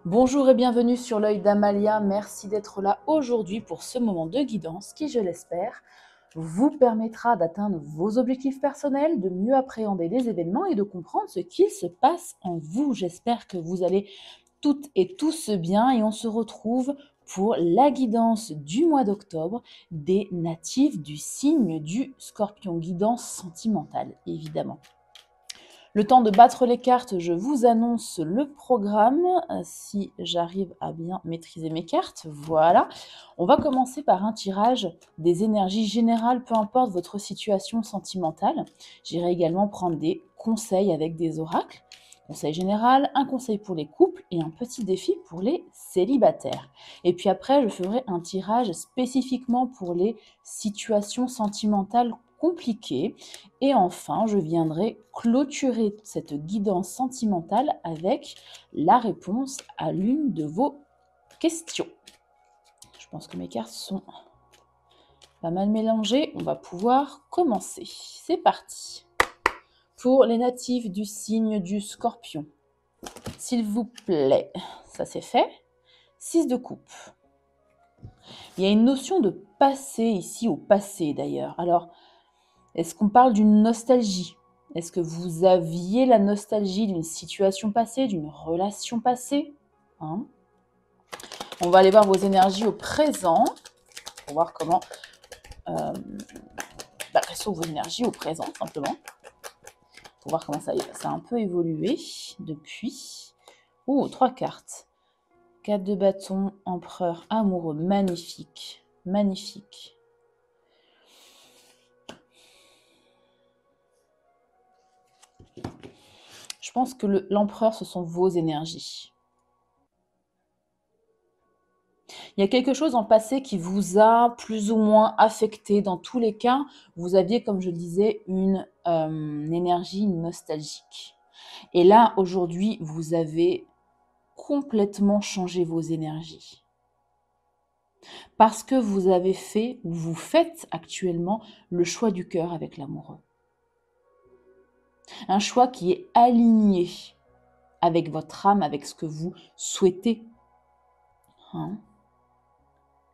Bonjour et bienvenue sur l'œil d'Amalia. Merci d'être là aujourd'hui pour ce moment de guidance qui, je l'espère, vous permettra d'atteindre vos objectifs personnels, de mieux appréhender les événements et de comprendre ce qu'il se passe en vous. J'espère que vous allez toutes et tous bien et on se retrouve pour la guidance du mois d'octobre des natifs du signe du Scorpion, guidance sentimentale évidemment. Le temps de battre les cartes, je vous annonce le programme, si j'arrive à bien maîtriser mes cartes. Voilà. On va commencer par un tirage des énergies générales, peu importe votre situation sentimentale. J'irai également prendre des conseils avec des oracles. Conseil général, un conseil pour les couples et un petit défi pour les célibataires. Et puis après, je ferai un tirage spécifiquement pour les situations sentimentales compliquées. Et enfin, je viendrai clôturer cette guidance sentimentale avec la réponse à l'une de vos questions. Je pense que mes cartes sont pas mal mélangées. On va pouvoir commencer. C'est parti. Pour les natifs du signe du Scorpion, s'il vous plaît, ça c'est fait. 6 de coupe. Il y a une notion de passé ici, au passé d'ailleurs. Alors, est-ce qu'on parle d'une nostalgie ? Est-ce que vous aviez la nostalgie d'une situation passée, d'une relation passée ? On va aller voir vos énergies au présent pour voir comment... quelles sont vos énergies au présent, simplement. Pour voir comment ça a un peu évolué depuis. Oh, 3 cartes. 4 de bâton, empereur amoureux, magnifique. Magnifique. Je pense que l'empereur, ce sont vos énergies. Il y a quelque chose en passé qui vous a plus ou moins affecté. Dans tous les cas, vous aviez, comme je le disais, une énergie nostalgique. Et là, aujourd'hui, vous avez complètement changé vos énergies. Parce que vous avez fait, ou vous faites actuellement, le choix du cœur avec l'amoureux. Un choix qui est aligné avec votre âme, avec ce que vous souhaitez.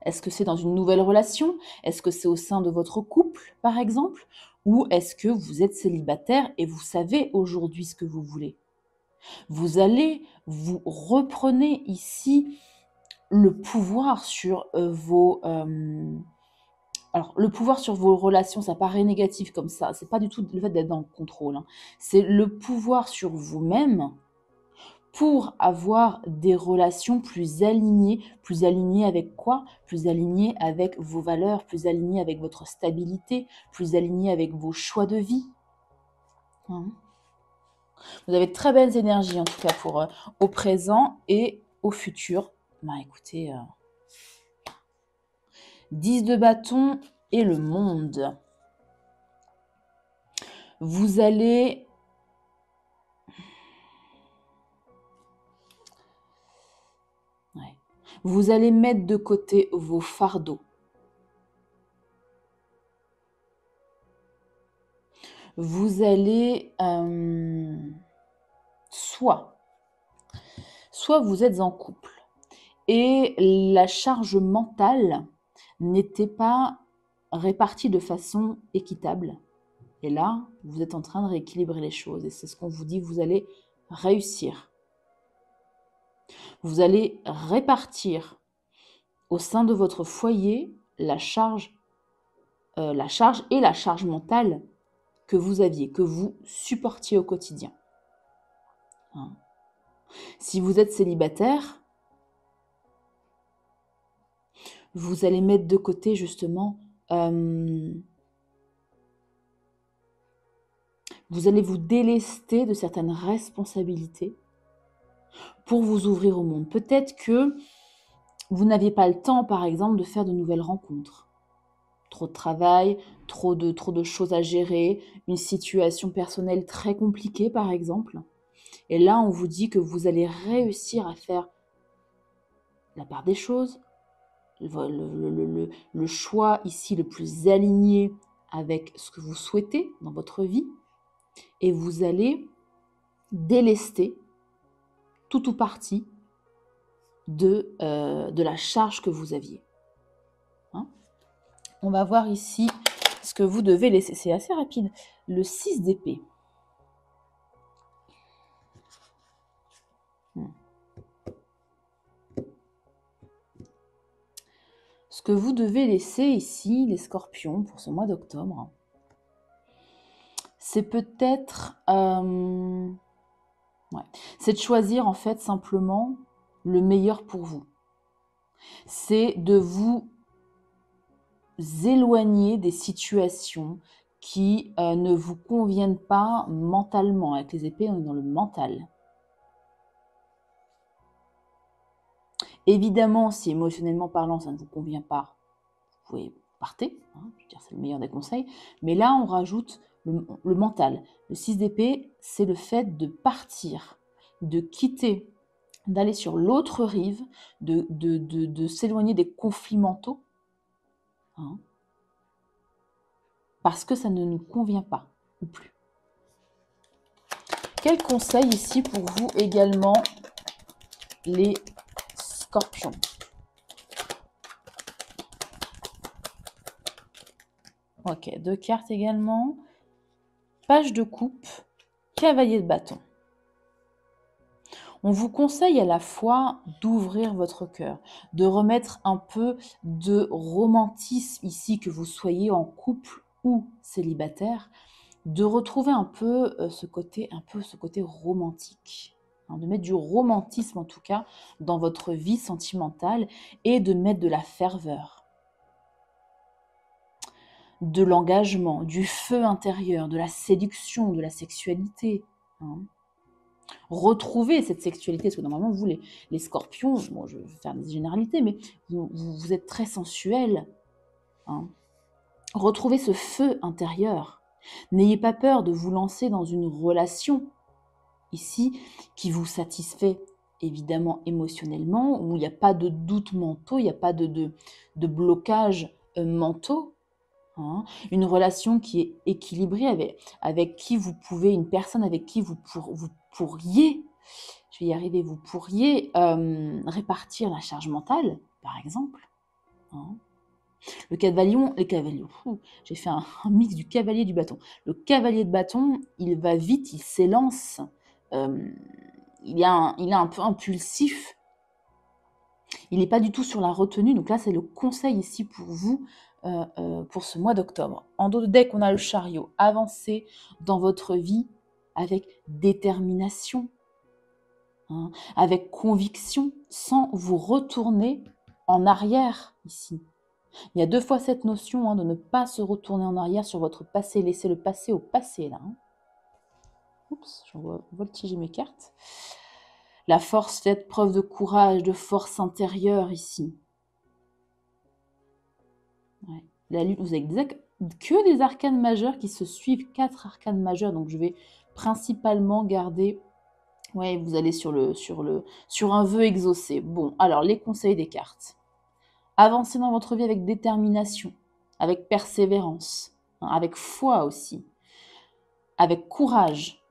Est-ce que c'est dans une nouvelle relation? Est-ce que c'est au sein de votre couple, par exemple? Ou est-ce que vous êtes célibataire et vous savez aujourd'hui ce que vous voulez? Vous reprenez ici le pouvoir sur alors, le pouvoir sur vos relations, ça paraît négatif comme ça. C'est pas du tout le fait d'être dans le contrôle. C'est le pouvoir sur vous-même pour avoir des relations plus alignées avec quoi? Plus alignées avec vos valeurs, plus alignées avec votre stabilité, plus alignées avec vos choix de vie. Vous avez de très belles énergies en tout cas pour au présent et au futur. Écoutez, 10 de bâton et le monde. Vous allez... Vous allez mettre de côté vos fardeaux. Vous allez soit vous êtes en couple et la charge mentale n'était pas répartie de façon équitable. Et là, vous êtes en train de rééquilibrer les choses et c'est ce qu'on vous dit, vous allez réussir. Vous allez répartir au sein de votre foyer la charge et la charge mentale que vous aviez, que vous supportiez au quotidien. Si vous êtes célibataire, vous allez mettre de côté justement, vous allez vous délester de certaines responsabilités pour vous ouvrir au monde. Peut-être que vous n'aviez pas le temps, par exemple, de faire de nouvelles rencontres. Trop de travail, trop de choses à gérer, une situation personnelle très compliquée, par exemple. Et là, on vous dit que vous allez réussir à faire la part des choses, le choix ici le plus aligné avec ce que vous souhaitez dans votre vie, et vous allez délester tout ou partie de la charge que vous aviez. Hein. On va voir ici ce que vous devez laisser. C'est assez rapide. Le 6 d'épée. Ce que vous devez laisser ici, les scorpions, pour ce mois d'octobre, c'est peut-être... c'est de choisir en fait simplement le meilleur pour vous. C'est de vous éloigner des situations qui ne vous conviennent pas mentalement. Avec les épées, on est dans le mental. Évidemment, si émotionnellement parlant, ça ne vous convient pas, vous pouvez partir. Hein, je veux dire, c'est le meilleur des conseils. Mais là, on rajoute le mental. Le 6 d'épée, c'est le fait de partir, de quitter, d'aller sur l'autre rive, de s'éloigner des conflits mentaux. Hein, parce que ça ne nous convient pas, ou plus. Quel conseil ici pour vous également, les scorpions? Ok, 2 cartes également. Page de coupe, cavalier de bâton. On vous conseille à la fois d'ouvrir votre cœur, de remettre un peu de romantisme ici, que vous soyez en couple ou célibataire, de retrouver un peu ce côté romantique, hein, de mettre du romantisme en tout cas dans votre vie sentimentale et de mettre de la ferveur, de l'engagement, du feu intérieur, de la séduction, de la sexualité. Hein. Retrouver cette sexualité, parce que normalement, vous, les scorpions, bon, je vais faire des généralités, mais vous êtes très sensuels. Hein. Retrouvez ce feu intérieur. N'ayez pas peur de vous lancer dans une relation, ici, qui vous satisfait évidemment émotionnellement, où il n'y a pas de doutes mentaux, il n'y a pas de blocage mentaux. Hein. Une relation qui est équilibrée, avec qui vous pouvez, une personne avec qui vous pourriez, je vais y arriver, vous pourriez répartir la charge mentale, par exemple. Hein. Le cavalier, j'ai fait un mix du cavalier et du bâton. Le cavalier de bâton, il va vite, il s'élance, il est un peu impulsif, il n'est pas du tout sur la retenue. Donc là, c'est le conseil ici pour vous, pour ce mois d'octobre. En dos de deck, on a le chariot. Avancez dans votre vie avec détermination, hein, avec conviction, sans vous retourner en arrière ici. Il y a 2 fois cette notion, hein, de ne pas se retourner en arrière sur votre passé. Laissez le passé au passé, là. Hein. Oups, je vais voltiger mes cartes. La force, faites preuve de courage, de force intérieure ici. Ouais. La lune, vous avez que des arcanes majeures qui se suivent, 4 arcanes majeures. Donc je vais principalement garder. Ouais, vous allez sur un vœu exaucé. Bon, alors les conseils des cartes. Avancez dans votre vie avec détermination, avec persévérance, hein, avec foi aussi, avec courage,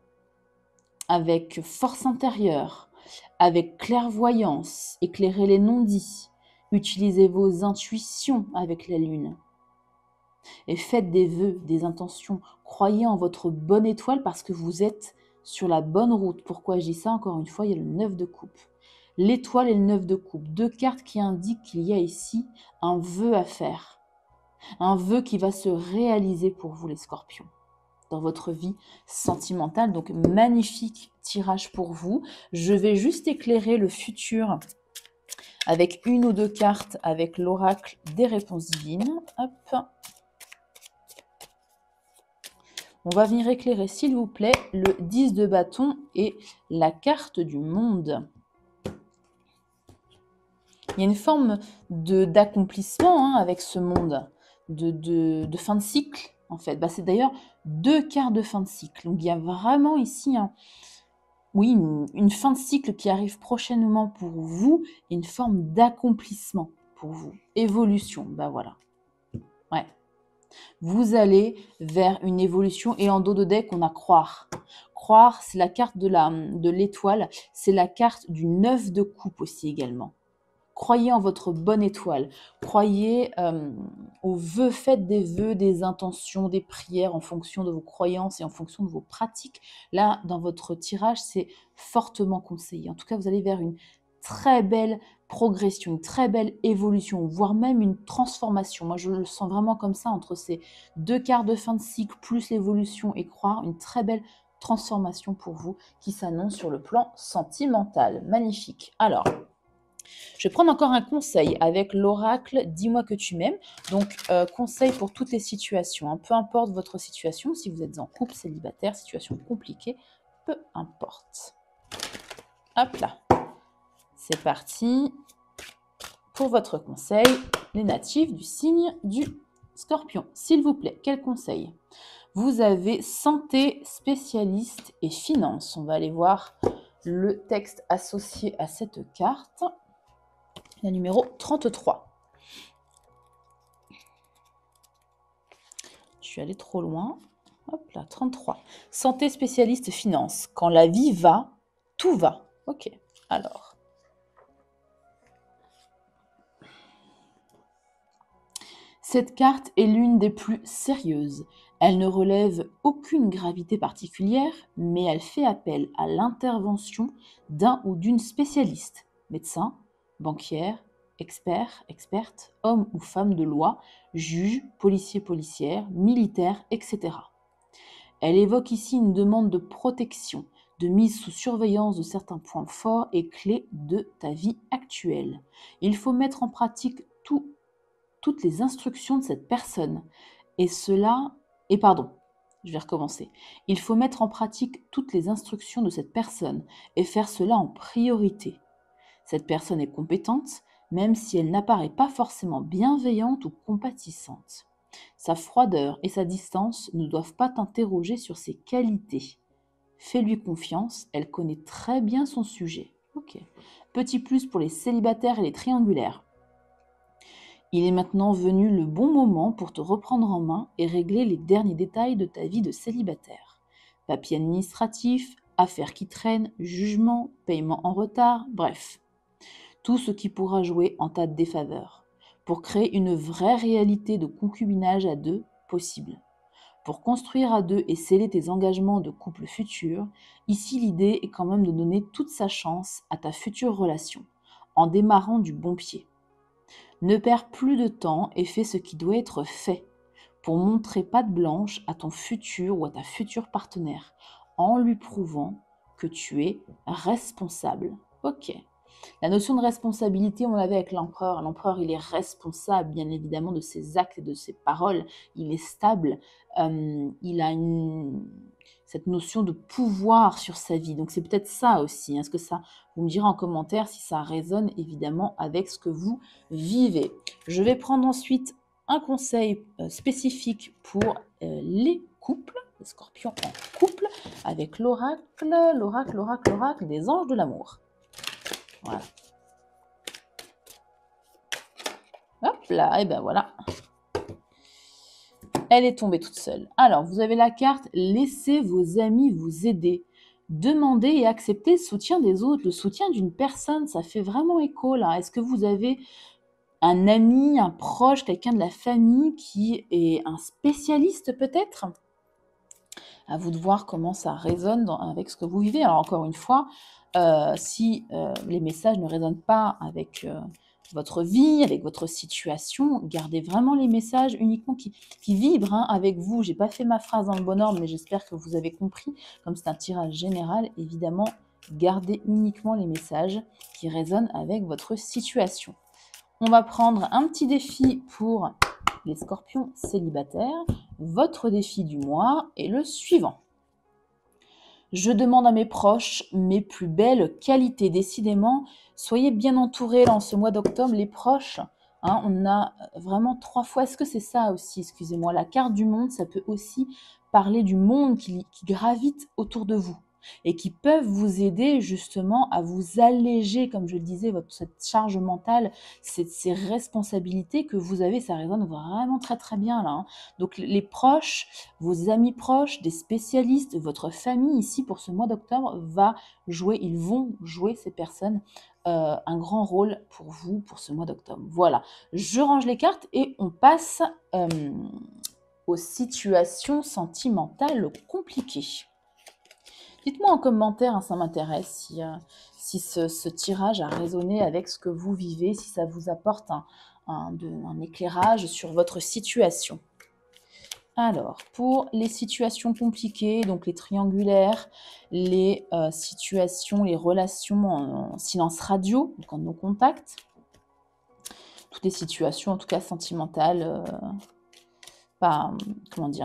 avec force intérieure, avec clairvoyance, éclairez les non-dits, utilisez vos intuitions avec la lune. Et faites des vœux, des intentions. Croyez en votre bonne étoile parce que vous êtes sur la bonne route. Pourquoi je dis ça? Encore une fois, il y a le 9 de coupe. L'étoile et le 9 de coupe. 2 cartes qui indiquent qu'il y a ici un vœu à faire. Un vœu qui va se réaliser pour vous, les scorpions, dans votre vie sentimentale. Donc, magnifique tirage pour vous. Je vais juste éclairer le futur avec 1 ou 2 cartes avec l'oracle des réponses divines. Hop. On va venir éclairer, s'il vous plaît, le 10 de bâton et la carte du monde. Il y a une forme d'accomplissement, hein, avec ce monde, de fin de cycle, en fait. Bah, c'est d'ailleurs 2 cartes de fin de cycle. Donc, il y a vraiment ici une fin de cycle qui arrive prochainement pour vous, et une forme d'accomplissement pour vous. Évolution, bah voilà. Ouais. Vous allez vers une évolution, et en dos de deck, on a croire. Croire, c'est la carte de l'étoile, c'est la carte du 9 de coupe aussi également. Croyez en votre bonne étoile. Croyez aux vœux. Faites des vœux, des intentions, des prières en fonction de vos croyances et en fonction de vos pratiques. Là, dans votre tirage, c'est fortement conseillé. En tout cas, vous allez vers une très belle progression, une très belle évolution, voire même une transformation. Moi, je le sens vraiment comme ça, entre ces 2 quarts de fin de cycle, plus l'évolution et croire, une très belle transformation pour vous qui s'annonce sur le plan sentimental. Magnifique. Alors, je vais prendre encore un conseil avec l'oracle « Dis-moi que tu m'aimes ». Donc, conseil pour toutes les situations, hein. Peu importe votre situation, si vous êtes en couple, célibataire, situation compliquée, peu importe. Hop là. C'est parti pour votre conseil, les natifs du signe du Scorpion. S'il vous plaît, quel conseil? Vous avez santé, spécialiste et finance. On va aller voir le texte associé à cette carte. La numéro 33. Je suis allée trop loin. Hop là, 33. Santé, spécialiste, finance. Quand la vie va, tout va. Ok, alors. Cette carte est l'une des plus sérieuses. Elle ne relève aucune gravité particulière, mais elle fait appel à l'intervention d'un ou d'une spécialiste, médecin, banquière, expert, experte, homme ou femme de loi, juge, policier, policière, militaire, etc. Elle évoque ici une demande de protection, de mise sous surveillance de certains points forts et clés de ta vie actuelle. Il faut mettre en pratique toutes les instructions de cette personne. Je vais recommencer. Il faut mettre en pratique toutes les instructions de cette personne et faire cela en priorité. Cette personne est compétente, même si elle n'apparaît pas forcément bienveillante ou compatissante. Sa froideur et sa distance ne doivent pas t'interroger sur ses qualités. Fais-lui confiance, elle connaît très bien son sujet. Ok. Petit plus pour les célibataires et les triangulaires. Il est maintenant venu le bon moment pour te reprendre en main et régler les derniers détails de ta vie de célibataire. Papiers administratifs, affaires qui traînent, jugements, paiements en retard, bref. Tout ce qui pourra jouer en ta défaveur, pour créer une vraie réalité de concubinage à deux possible. Pour construire à deux et sceller tes engagements de couple futur, ici l'idée est quand même de donner toute sa chance à ta future relation, en démarrant du bon pied. Ne perds plus de temps et fais ce qui doit être fait pour montrer patte blanche à ton futur ou à ta future partenaire, en lui prouvant que tu es responsable. Ok. La notion de responsabilité, on l'avait avec l'empereur. L'empereur, il est responsable, bien évidemment, de ses actes et de ses paroles. Il est stable. Il a cette notion de pouvoir sur sa vie. Donc, c'est peut-être ça aussi. Est-ce que ça, vous me direz en commentaire si ça résonne, évidemment, avec ce que vous vivez. Je vais prendre ensuite un conseil spécifique pour les couples, les scorpions en couple, avec l'oracle des anges de l'amour. Voilà. Hop là, et ben voilà. Elle est tombée toute seule. Alors, vous avez la carte « Laissez vos amis vous aider ». Demandez et acceptez le soutien des autres, le soutien d'une personne. Ça fait vraiment écho là. Est-ce que vous avez un ami, un proche, quelqu'un de la famille qui est un spécialiste peut-être? À vous de voir comment ça résonne avec ce que vous vivez. Alors encore une fois, si les messages ne résonnent pas avec votre vie, avec votre situation, gardez vraiment les messages uniquement qui vibrent avec vous. J'ai pas fait ma phrase dans le bon ordre, mais j'espère que vous avez compris. Comme c'est un tirage général, évidemment, gardez uniquement les messages qui résonnent avec votre situation. On va prendre un petit défi pour les scorpions célibataires. Votre défi du mois est le suivant. Je demande à mes proches mes plus belles qualités. Décidément, soyez bien entourés là, en ce mois d'octobre, les proches. Hein, on a vraiment 3 fois. Est-ce que c'est ça aussi? Excusez-moi. La carte du monde, ça peut aussi parler du monde qui gravite autour de vous. et qui peuvent vous aider justement à vous alléger, comme je le disais, cette charge mentale, ces responsabilités que vous avez. Ça résonne vraiment très très bien là, hein. Donc les proches, vos amis proches, des spécialistes, votre famille ici pour ce mois d'octobre ils vont jouer ces personnes un grand rôle pour vous pour ce mois d'octobre. Voilà, je range les cartes et on passe aux situations sentimentales compliquées. Dites-moi en commentaire, hein, ça m'intéresse, si ce tirage a résonné avec ce que vous vivez, si ça vous apporte un éclairage sur votre situation. Alors, pour les situations compliquées, donc les triangulaires, les situations, les relations en silence radio, donc en no contact, toutes les situations en tout cas sentimentales,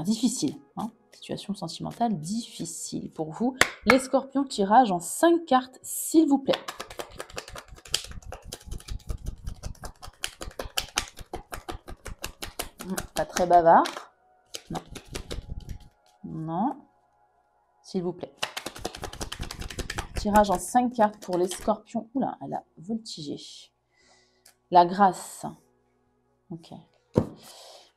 difficiles, hein. Situation sentimentale difficile pour vous. Les scorpions, tirage en 5 cartes, s'il vous plaît. Pas très bavard. Non. Non. S'il vous plaît. Tirage en 5 cartes pour les scorpions. Oula, elle a voltigé. La grâce. Ok.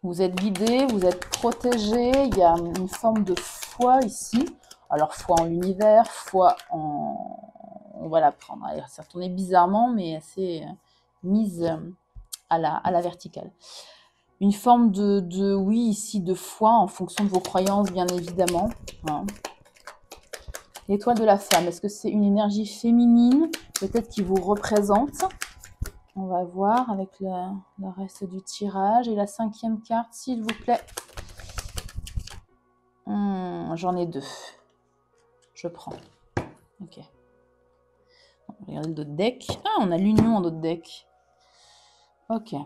Vous êtes guidé, vous êtes protégé. Il y a une forme de foi ici. Alors, foi en l'univers, foi en... On va la prendre. Elle s'est retournée bizarrement, mais assez mise à la verticale. Une forme oui, ici, de foi en fonction de vos croyances, bien évidemment. Hein. L'étoile de la femme, est-ce que c'est une énergie féminine, peut-être qui vous représente? On va voir avec le reste du tirage. Et la 5e carte, s'il vous plaît. J'en ai 2. Je prends. Ok. Regardez le dos de deck. Ah, on a l'union en dos de deck. Ok.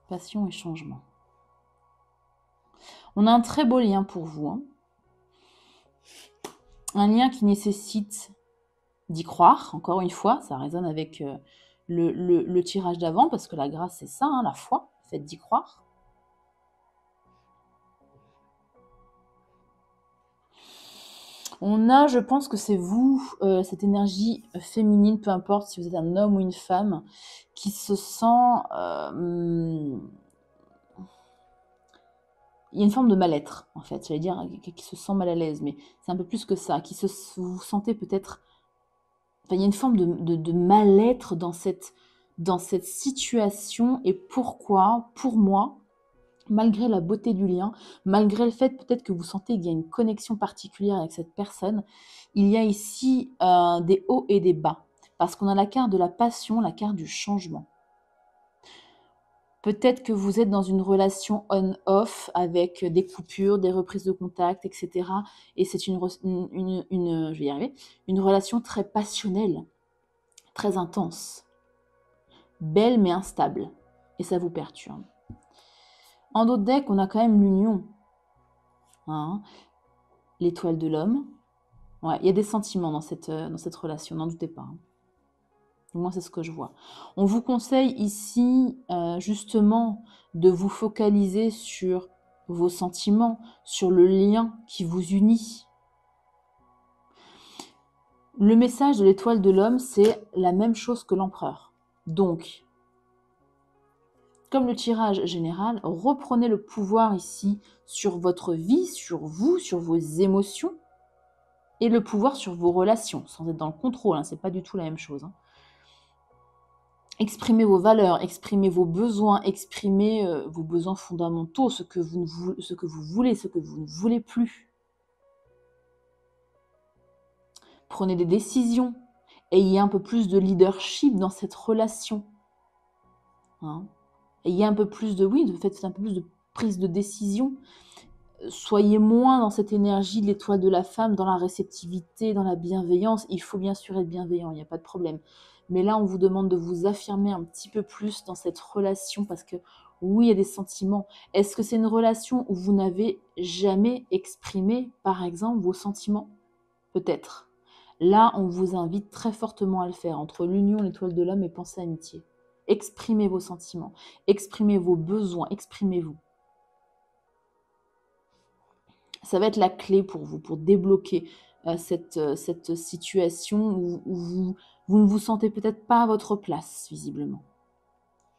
Passion et changement. On a un très beau lien pour vous. Hein. Un lien qui nécessite d'y croire. Encore une fois, ça résonne avec le tirage d'avant, parce que la grâce, c'est ça, hein, la foi. Faites d'y croire. On a, je pense que c'est vous, cette énergie féminine, peu importe si vous êtes un homme ou une femme, qui se sent... il y a une forme de mal-être, en fait. J'allais dire qui se sent mal à l'aise, mais c'est un peu plus que ça. Vous vous sentez peut-être... Enfin, il y a une forme de mal-être dans cette situation. Et pourquoi, pour moi, malgré la beauté du lien, malgré le fait peut-être que vous sentez qu'il y a une connexion particulière avec cette personne, il y a ici des hauts et des bas. Parce qu'on a la carte de la passion, la carte du changement. Peut-être que vous êtes dans une relation on-off avec des coupures, des reprises de contact, etc. Et c'est je vais y arriver, une relation très passionnelle, très intense, belle mais instable. Et ça vous perturbe. En d'autres decks, on a quand même l'union. Hein, l'étoile de l'homme. Ouais, il y a des sentiments dans cette relation, n'en doutez pas. Hein. Moi, c'est ce que je vois. On vous conseille ici, justement, de vous focaliser sur vos sentiments, sur le lien qui vous unit. Le message de l'étoile de l'homme, c'est la même chose que l'empereur. Donc, comme le tirage général, reprenez le pouvoir ici sur votre vie, sur vous, sur vos émotions, et le pouvoir sur vos relations, sans être dans le contrôle, hein, c'est pas du tout la même chose. Hein. Exprimez vos valeurs, exprimez vos besoins, exprimez vos besoins fondamentaux, ce que vous voulez, ce que vous ne voulez plus. Prenez des décisions, ayez un peu plus de leadership dans cette relation. Hein. Ayez un peu plus faites un peu plus de prise de décision. Soyez moins dans cette énergie de l'étoile de la femme, dans la réceptivité, dans la bienveillance. Il faut bien sûr être bienveillant, il n'y a pas de problème. Mais là, on vous demande de vous affirmer un petit peu plus dans cette relation parce que oui, il y a des sentiments. Est-ce que c'est une relation où vous n'avez jamais exprimé, par exemple, vos sentiments? Peut-être. Là, on vous invite très fortement à le faire. Entre l'union, l'étoile de l'homme et pensée amitié. Exprimez vos sentiments, exprimez vos besoins, exprimez-vous. Ça va être la clé pour vous, pour débloquer cette situation où vous ne vous sentez peut-être pas à votre place, visiblement.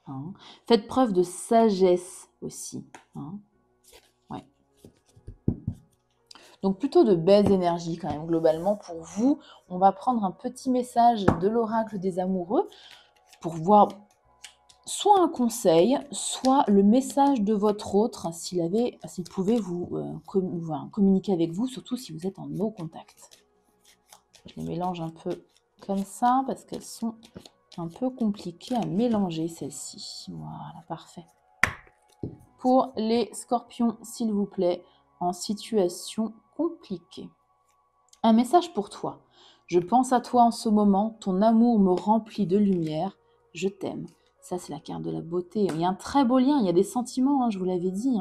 Hein. Faites preuve de sagesse aussi. Hein. Ouais. Donc plutôt de belles énergies quand même, globalement, pour vous. On va prendre un petit message de l'oracle des amoureux pour voir soit un conseil, soit le message de votre autre, s'il pouvait vous communiquer avec vous, surtout si vous êtes en no contact. Je les mélange un peu comme ça, parce qu'elles sont un peu compliquées à mélanger, celles-ci. Voilà, parfait. Pour les scorpions, s'il vous plaît, en situation compliquée. Un message pour toi. Je pense à toi en ce moment, ton amour me remplit de lumière, je t'aime. Ça, c'est la carte de la beauté. Il y a un très beau lien, il y a des sentiments, je vous l'avais dit.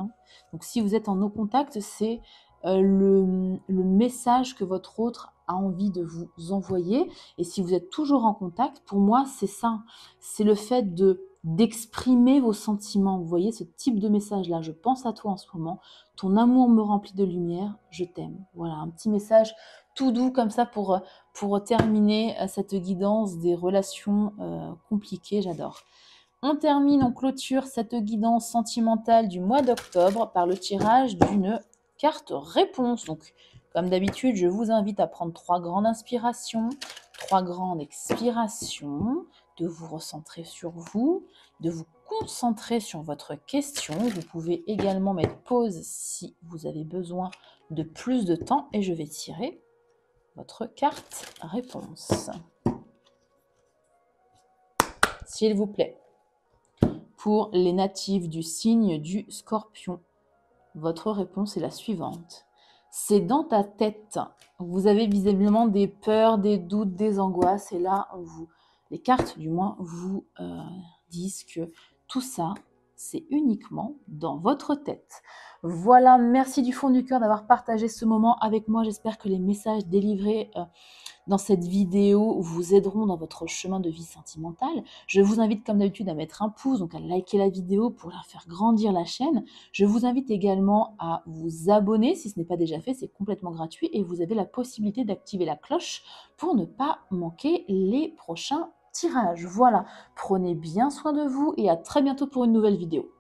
Donc, si vous êtes en no contact, c'est le message que votre autre a envie de vous envoyer. Et si vous êtes toujours en contact, pour moi, c'est ça. C'est le fait d'exprimer vos sentiments. Vous voyez ce type de message-là. Je pense à toi en ce moment. Ton amour me remplit de lumière, je t'aime. Voilà, un petit message tout doux comme ça pour terminer cette guidance des relations compliquées. J'adore. On termine, on clôture cette guidance sentimentale du mois d'octobre par le tirage d'une carte réponse. Donc, comme d'habitude, je vous invite à prendre 3 grandes inspirations, 3 grandes expirations, de vous recentrer sur vous, de vous concentrer sur votre question. Vous pouvez également mettre pause si vous avez besoin de plus de temps et je vais tirer votre carte réponse. S'il vous plaît. Pour les natifs du signe du Scorpion, votre réponse est la suivante. C'est dans ta tête. Vous avez visiblement des peurs, des doutes, des angoisses. Et là, les cartes, du moins, vous disent que tout ça, c'est uniquement dans votre tête. Voilà, merci du fond du cœur d'avoir partagé ce moment avec moi. J'espère que les messages délivrés dans cette vidéo vous aideront dans votre chemin de vie sentimentale. Je vous invite comme d'habitude à mettre un pouce, donc à liker la vidéo pour la faire grandir la chaîne. Je vous invite également à vous abonner si ce n'est pas déjà fait, c'est complètement gratuit et vous avez la possibilité d'activer la cloche pour ne pas manquer les prochains tirages. Voilà, prenez bien soin de vous et à très bientôt pour une nouvelle vidéo.